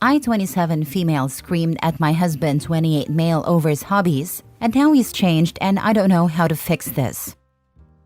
I, 27 female, screamed at my husband, 28 male, over his hobbies, and now he's changed and I don't know how to fix this.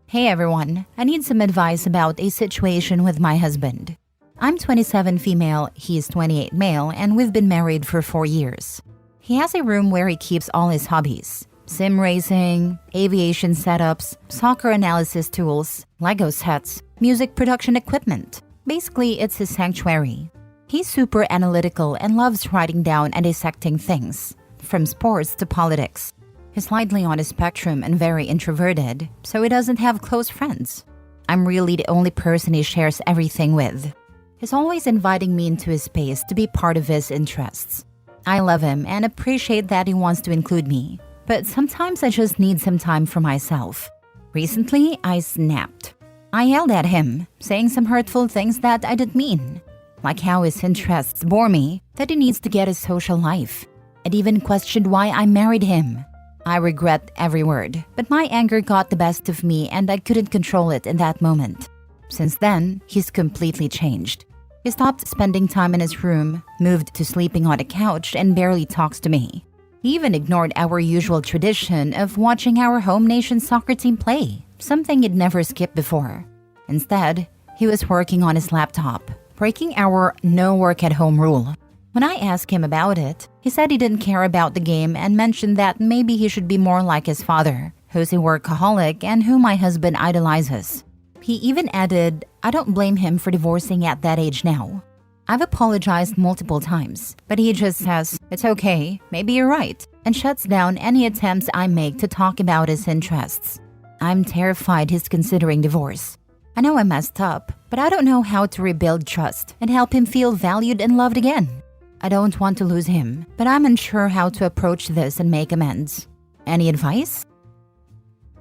Hey everyone, I need some advice about a situation with my husband. I'm 27 female, he's 28 male, and we've been married for 4 years. He has a room where he keeps all his hobbies: sim racing, aviation setups, soccer analysis tools, Lego sets, music production equipment. Basically, it's his sanctuary. He's super analytical and loves writing down and dissecting things, from sports to politics. He's slightly on the spectrum and very introverted, so he doesn't have close friends. I'm really the only person he shares everything with. He's always inviting me into his space to be part of his interests. I love him and appreciate that he wants to include me, but sometimes I just need some time for myself. Recently, I snapped. I yelled at him, saying some hurtful things that I didn't mean, like how his interests bore me, that he needs to get a social life. I'd even questioned why I married him. I regret every word, but my anger got the best of me and I couldn't control it in that moment. Since then, he's completely changed. He stopped spending time in his room, moved to sleeping on a couch, and barely talks to me. He even ignored our usual tradition of watching our home nation's soccer team play, something he'd never skipped before. Instead, he was working on his laptop, breaking our no work at home rule. When I asked him about it, he said he didn't care about the game and mentioned that maybe he should be more like his father, who's a workaholic and who my husband idolizes. He even added, I don't blame him for divorcing at that age now. I've apologized multiple times, but he just says, it's okay, maybe you're right, and shuts down any attempts I make to talk about his interests. I'm terrified he's considering divorce. I know I messed up, but I don't know how to rebuild trust and help him feel valued and loved again. I don't want to lose him, but I'm unsure how to approach this and make amends. Any advice?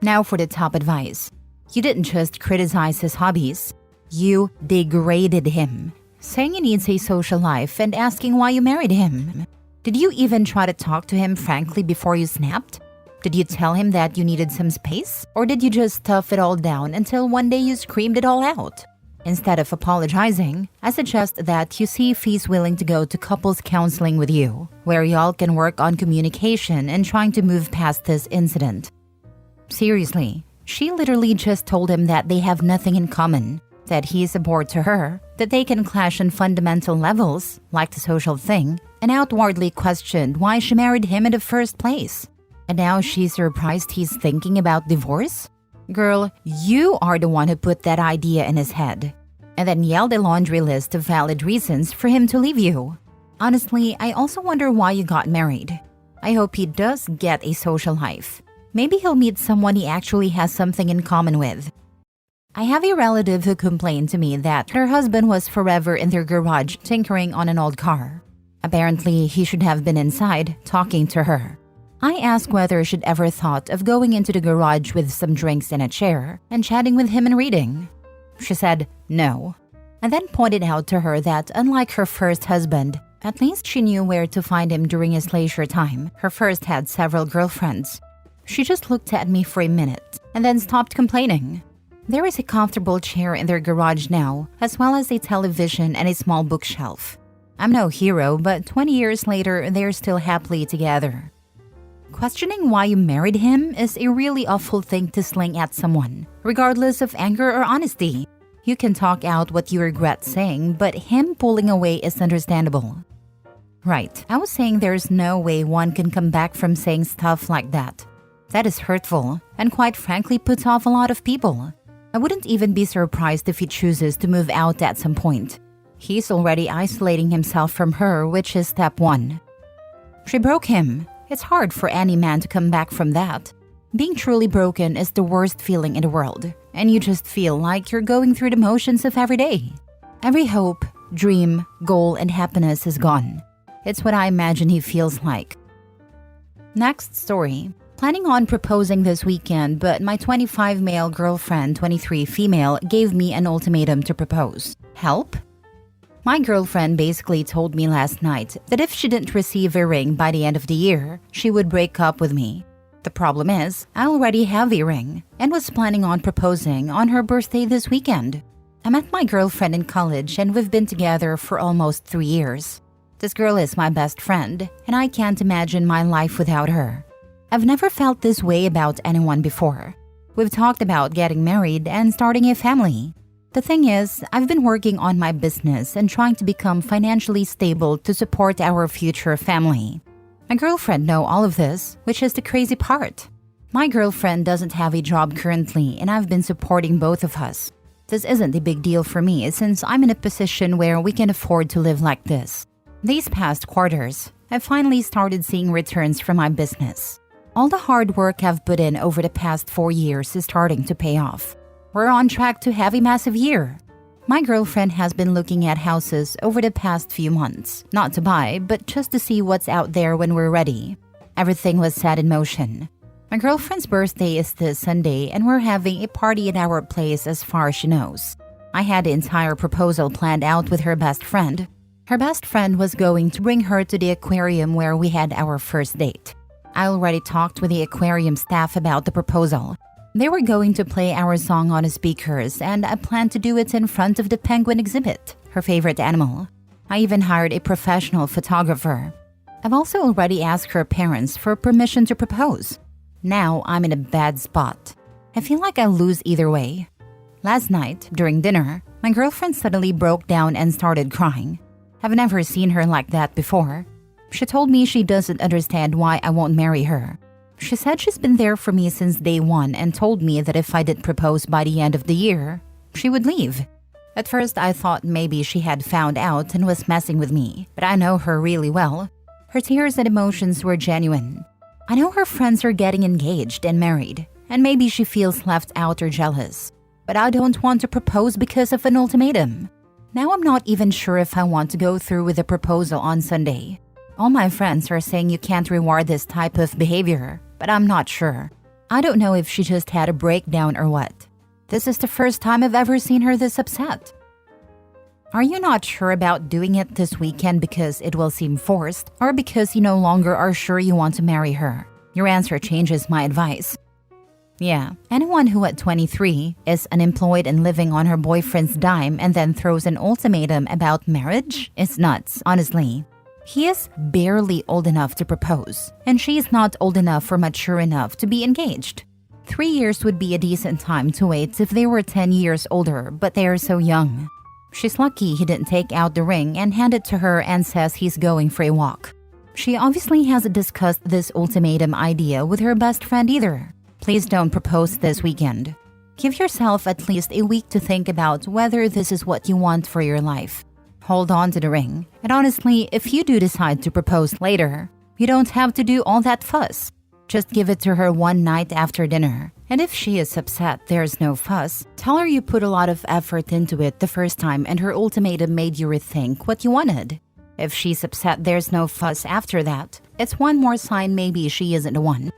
Now for the top advice. You didn't just criticize his hobbies. You degraded him, saying he needs a social life and asking why you married him. Did you even try to talk to him frankly before you snapped? Did you tell him that you needed some space? Or did you just tough it all down until one day you screamed it all out? Instead of apologizing, I suggest that you see if he's willing to go to couples counseling with you, where y'all can work on communication and trying to move past this incident. Seriously, she literally just told him that they have nothing in common, that he is a bore to her, that they can clash on fundamental levels, like the social thing, and outwardly questioned why she married him in the first place. And now she's surprised he's thinking about divorce? Girl, you are the one who put that idea in his head, and then yelled a laundry list of valid reasons for him to leave you. Honestly, I also wonder why you got married. I hope he does get a social life. Maybe he'll meet someone he actually has something in common with. I have a relative who complained to me that her husband was forever in their garage tinkering on an old car. Apparently, he should have been inside talking to her. I asked whether she'd ever thought of going into the garage with some drinks and a chair and chatting with him and reading. She said no, and then pointed out to her that unlike her first husband, at least she knew where to find him during his leisure time. Her first had several girlfriends. She just looked at me for a minute and then stopped complaining. There is a comfortable chair in their garage now, as well as a television and a small bookshelf. I'm no hero, but 20 years later, they're still happily together. Questioning why you married him is a really awful thing to sling at someone, regardless of anger or honesty. You can talk out what you regret saying, but him pulling away is understandable. Right, I was saying there's no way one can come back from saying stuff like that. That is hurtful, and quite frankly puts off a lot of people. I wouldn't even be surprised if he chooses to move out at some point. He's already isolating himself from her, which is step 1. She broke him. It's hard for any man to come back from that. Being truly broken is the worst feeling in the world, and you just feel like you're going through the motions of every day. Every hope, dream, goal, and happiness is gone. It's what I imagine he feels like. Next story. Planning on proposing this weekend, but my 25 male girlfriend, 23 female, gave me an ultimatum to propose. Help? My girlfriend basically told me last night that if she didn't receive a ring by the end of the year, she would break up with me. The problem is, I already have a ring and was planning on proposing on her birthday this weekend. I met my girlfriend in college and we've been together for almost 3 years. This girl is my best friend, and I can't imagine my life without her. I've never felt this way about anyone before. We've talked about getting married and starting a family. The thing is, I've been working on my business and trying to become financially stable to support our future family. My girlfriend knows all of this, which is the crazy part. My girlfriend doesn't have a job currently, and I've been supporting both of us. This isn't a big deal for me since I'm in a position where we can afford to live like this. These past quarters, I've finally started seeing returns from my business. All the hard work I've put in over the past 4 years is starting to pay off. We're on track to have a massive year. My girlfriend has been looking at houses over the past few months, not to buy, but just to see what's out there when we're ready. Everything was set in motion. My girlfriend's birthday is this Sunday, and we're having a party at our place as far as she knows. I had the entire proposal planned out with her best friend. Her best friend was going to bring her to the aquarium where we had our first date. I already talked with the aquarium staff about the proposal. They were going to play our song on the speakers, and I planned to do it in front of the penguin exhibit, her favorite animal. I even hired a professional photographer. I've also already asked her parents for permission to propose. Now I'm in a bad spot. I feel like I'll lose either way. Last night, during dinner, my girlfriend suddenly broke down and started crying. I've never seen her like that before. She told me she doesn't understand why I won't marry her. She said she's been there for me since day one and told me that if I didn't propose by the end of the year, she would leave. At first, I thought maybe she had found out and was messing with me, but I know her really well. Her tears and emotions were genuine. I know her friends are getting engaged and married, and maybe she feels left out or jealous. But I don't want to propose because of an ultimatum. Now I'm not even sure if I want to go through with the proposal on Sunday. All my friends are saying you can't reward this type of behavior, but I'm not sure. I don't know if she just had a breakdown or what. This is the first time I've ever seen her this upset. Are you not sure about doing it this weekend because it will seem forced, or because you no longer are sure you want to marry her? Your answer changes my advice. Yeah, anyone who at 23 is unemployed and living on her boyfriend's dime and then throws an ultimatum about marriage is nuts, honestly. He is barely old enough to propose, and she is not old enough or mature enough to be engaged. 3 years would be a decent time to wait if they were 10 years older, but they are so young. She's lucky he didn't take out the ring and hand it to her and says he's going for a walk. She obviously hasn't discussed this ultimatum idea with her best friend either. Please don't propose this weekend. Give yourself at least a week to think about whether this is what you want for your life. Hold on to the ring. And honestly, if you do decide to propose later, you don't have to do all that fuss. Just give it to her one night after dinner. And if she is upset there's no fuss, tell her you put a lot of effort into it the first time and her ultimatum made you rethink what you wanted. If she's upset there's no fuss after that, it's one more sign maybe she isn't the one.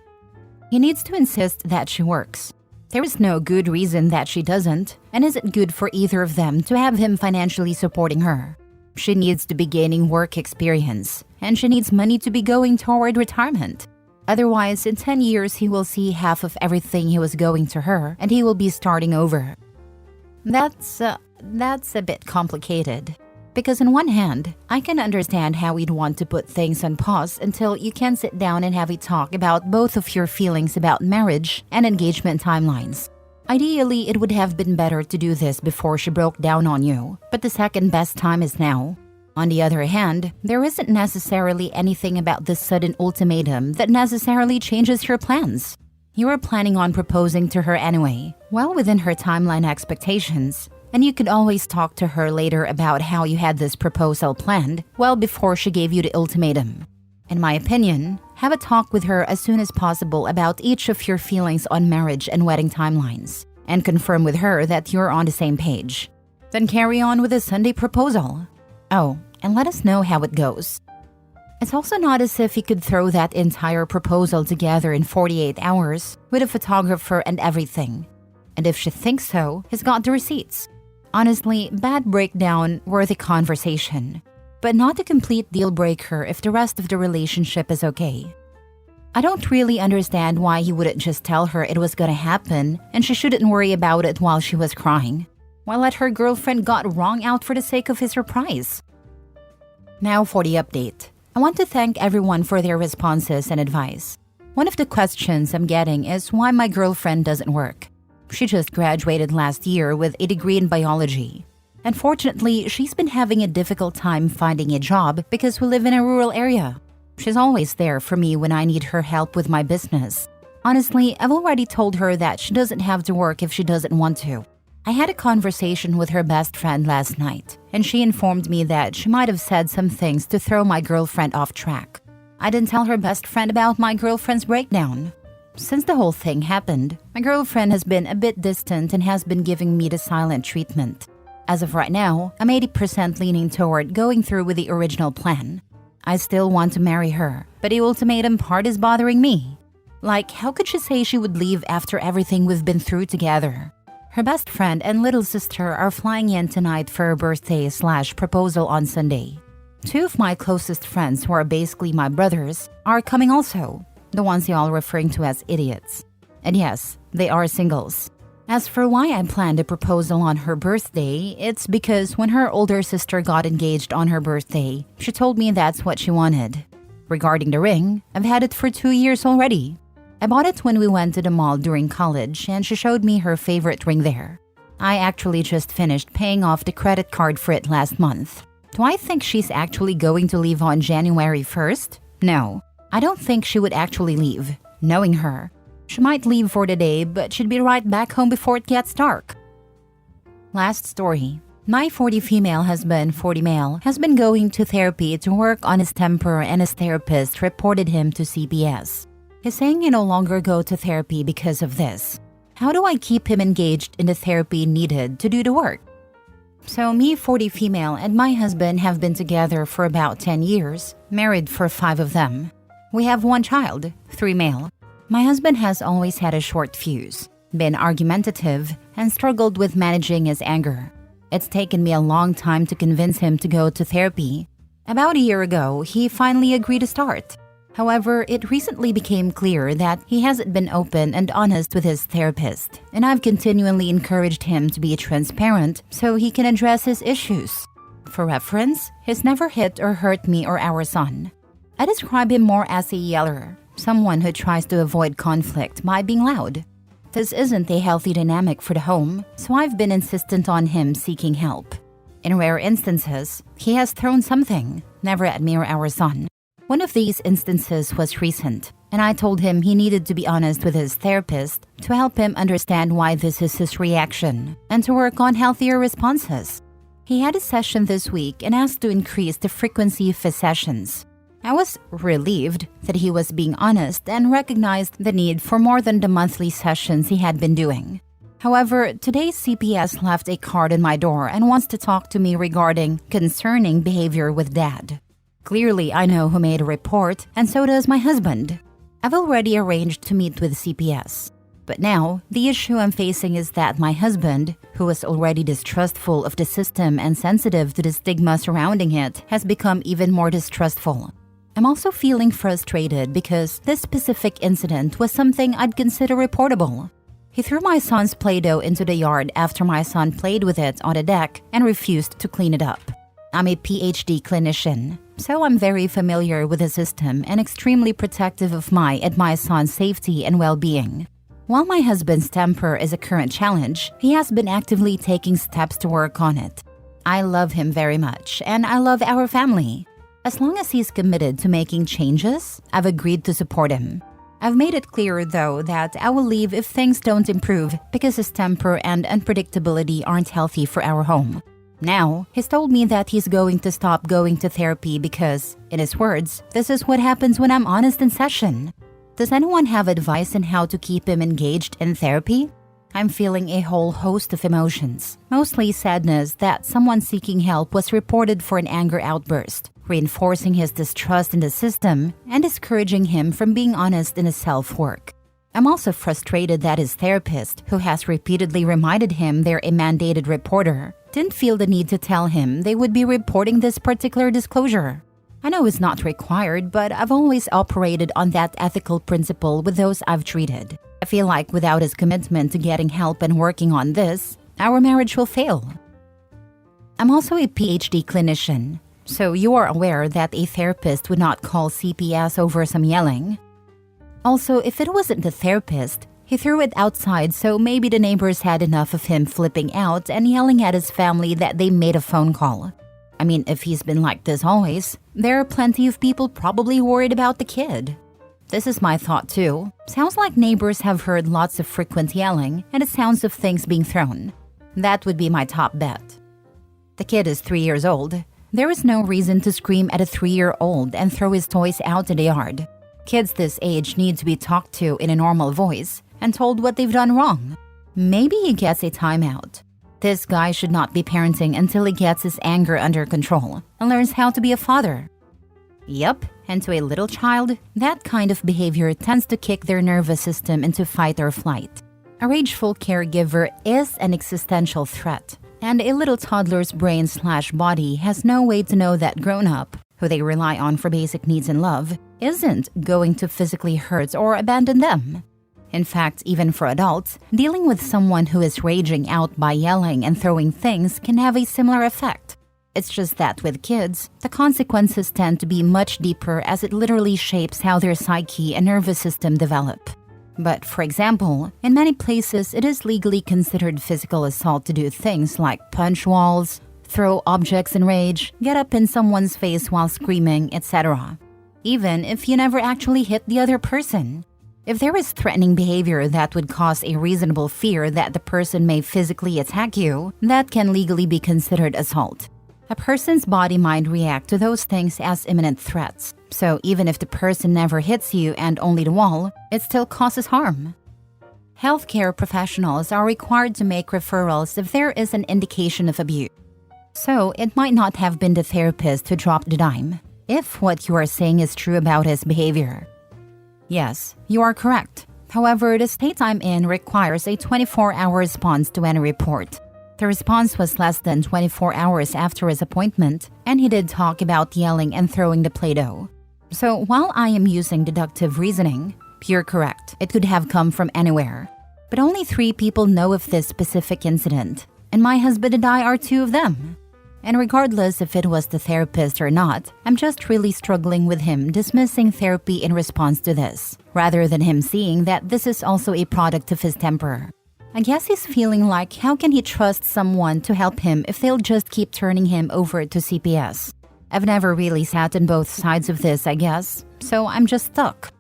He needs to insist that she works. There is no good reason that she doesn't, and is it good for either of them to have him financially supporting her? She needs to be gaining work experience, and she needs money to be going toward retirement. Otherwise, in 10 years, he will see half of everything he was going to her, and he will be starting over. That's a bit complicated. Because on one hand, I can understand how you'd want to put things on pause until you can sit down and have a talk about both of your feelings about marriage and engagement timelines. Ideally, it would have been better to do this before she broke down on you, but the second best time is now. On the other hand, there isn't necessarily anything about this sudden ultimatum that necessarily changes your plans. You are planning on proposing to her anyway, well within her timeline expectations, and you could always talk to her later about how you had this proposal planned well before she gave you the ultimatum. In my opinion, have a talk with her as soon as possible about each of your feelings on marriage and wedding timelines, and confirm with her that you're on the same page. Then carry on with the Sunday proposal. Oh, and let us know how it goes. It's also not as if you could throw that entire proposal together in 48 hours with a photographer and everything. And if she thinks so, he's got the receipts. Honestly, bad breakdown worthy conversation, but not a complete deal breaker if the rest of the relationship is okay. I don't really understand why he wouldn't just tell her it was gonna happen and she shouldn't worry about it while she was crying. Why let her girlfriend got wrong out for the sake of his surprise? Now for the update. I want to thank everyone for their responses and advice. One of the questions I'm getting is why my girlfriend doesn't work. She just graduated last year with a degree in biology. Unfortunately, she's been having a difficult time finding a job because we live in a rural area. She's always there for me when I need her help with my business. Honestly, I've already told her that she doesn't have to work if she doesn't want to. I had a conversation with her best friend last night, and she informed me that she might have said some things to throw my girlfriend off track. I didn't tell her best friend about my girlfriend's breakdown. Since the whole thing happened, my girlfriend has been a bit distant and has been giving me the silent treatment. As of right now, I'm 80% leaning toward going through with the original plan. I still want to marry her, but the ultimatum part is bothering me. Like, how could she say she would leave after everything we've been through together? Her best friend and little sister are flying in tonight for her birthday/proposal on Sunday. Two of my closest friends, who are basically my brothers, are coming also, the ones you all referring to as idiots. And yes, they are singles. As for why I planned a proposal on her birthday, it's because when her older sister got engaged on her birthday, she told me that's what she wanted. Regarding the ring, I've had it for 2 years already. I bought it when we went to the mall during college and she showed me her favorite ring there. I actually just finished paying off the credit card for it last month. Do I think she's actually going to leave on January 1st? No, I don't think she would actually leave. Knowing her, she might leave for the day, but she'd be right back home before it gets dark. Last story. My 40 female husband, 40 male, has been going to therapy to work on his temper, and his therapist reported him to CPS. He's saying he no longer go to therapy because of this. How do I keep him engaged in the therapy needed to do the work? So me, 40 female, and my husband have been together for about 10 years, married for 5 of them. We have 1 child, 3 male. My husband has always had a short fuse, been argumentative, and struggled with managing his anger. It's taken me a long time to convince him to go to therapy. About a year ago, he finally agreed to start. However, it recently became clear that he hasn't been open and honest with his therapist, and I've continually encouraged him to be transparent so he can address his issues. For reference, he's never hit or hurt me or our son. I describe him more as a yeller, someone who tries to avoid conflict by being loud. This isn't a healthy dynamic for the home, so I've been insistent on him seeking help. In rare instances, he has thrown something, never at me or our son. One of these instances was recent, and I told him he needed to be honest with his therapist to help him understand why this is his reaction and to work on healthier responses. He had a session this week and asked to increase the frequency of his sessions. I was relieved that he was being honest and recognized the need for more than the monthly sessions he had been doing. However, today's CPS left a card on my door and wants to talk to me regarding concerning behavior with Dad. Clearly, I know who made a report, and so does my husband. I've already arranged to meet with CPS. But now, the issue I'm facing is that my husband, who was already distrustful of the system and sensitive to the stigma surrounding it, has become even more distrustful. I'm also feeling frustrated because this specific incident was something I'd consider reportable. He threw my son's Play-Doh into the yard after my son played with it on the deck and refused to clean it up. I'm a PhD clinician, so I'm very familiar with the system and extremely protective of my and my son's safety and well-being. While my husband's temper is a current challenge, he has been actively taking steps to work on it. I love him very much, and I love our family. As long as he's committed to making changes, I've agreed to support him. I've made it clear, though, that I will leave if things don't improve because his temper and unpredictability aren't healthy for our home. Now, he's told me that he's going to stop going to therapy because, in his words, this is what happens when I'm honest in session. Does anyone have advice on how to keep him engaged in therapy? I'm feeling a whole host of emotions, mostly sadness that someone seeking help was reported for an anger outburst, reinforcing his distrust in the system and discouraging him from being honest in his self-work. I'm also frustrated that his therapist, who has repeatedly reminded him they're a mandated reporter, didn't feel the need to tell him they would be reporting this particular disclosure. I know it's not required, but I've always operated on that ethical principle with those I've treated. I feel like without his commitment to getting help and working on this, our marriage will fail. I'm also a PhD clinician, So you are aware that a therapist would not call CPS over some yelling. Also, if it wasn't the therapist, he threw it outside, so maybe the neighbors had enough of him flipping out and yelling at his family that they made a phone call. I mean, if he's been like this always, there are plenty of people probably worried about the kid. This is my thought too. Sounds like neighbors have heard lots of frequent yelling and the sounds of things being thrown. That would be my top bet. The kid is 3 years old. There is no reason to scream at a 3-year-old and throw his toys out in the yard. Kids this age need to be talked to in a normal voice and told what they've done wrong. Maybe he gets a timeout. This guy should not be parenting until he gets his anger under control and learns how to be a father. Yup, and to a little child, that kind of behavior tends to kick their nervous system into fight or flight. A rageful caregiver is an existential threat, and a little toddler's brain/body has no way to know that grown-up, who they rely on for basic needs and love, isn't going to physically hurt or abandon them. In fact, even for adults, dealing with someone who is raging out by yelling and throwing things can have a similar effect. It's just that with kids, the consequences tend to be much deeper as it literally shapes how their psyche and nervous system develop. But for example, in many places it is legally considered physical assault to do things like punch walls, throw objects in rage, get up in someone's face while screaming, etc. Even if you never actually hit the other person. If there is threatening behavior that would cause a reasonable fear that the person may physically attack you, that can legally be considered assault. A person's body might react to those things as imminent threats. So even if the person never hits you and only the wall, it still causes harm. Healthcare professionals are required to make referrals if there is an indication of abuse. So it might not have been the therapist who dropped the dime, if what you are saying is true about his behavior. Yes, you are correct. However, the state I'm in requires a 24-hour response to any report. The response was less than 24 hours after his appointment, and he did talk about yelling and throwing the Play-Doh. So while I am using deductive reasoning, you're correct, it could have come from anywhere. But only 3 people know of this specific incident, and my husband and I are 2 of them. And regardless if it was the therapist or not, I'm just really struggling with him dismissing therapy in response to this, rather than him seeing that this is also a product of his temper. I guess he's feeling like how can he trust someone to help him if they'll just keep turning him over to CPS. I've never really sat on both sides of this, I guess, so I'm just stuck.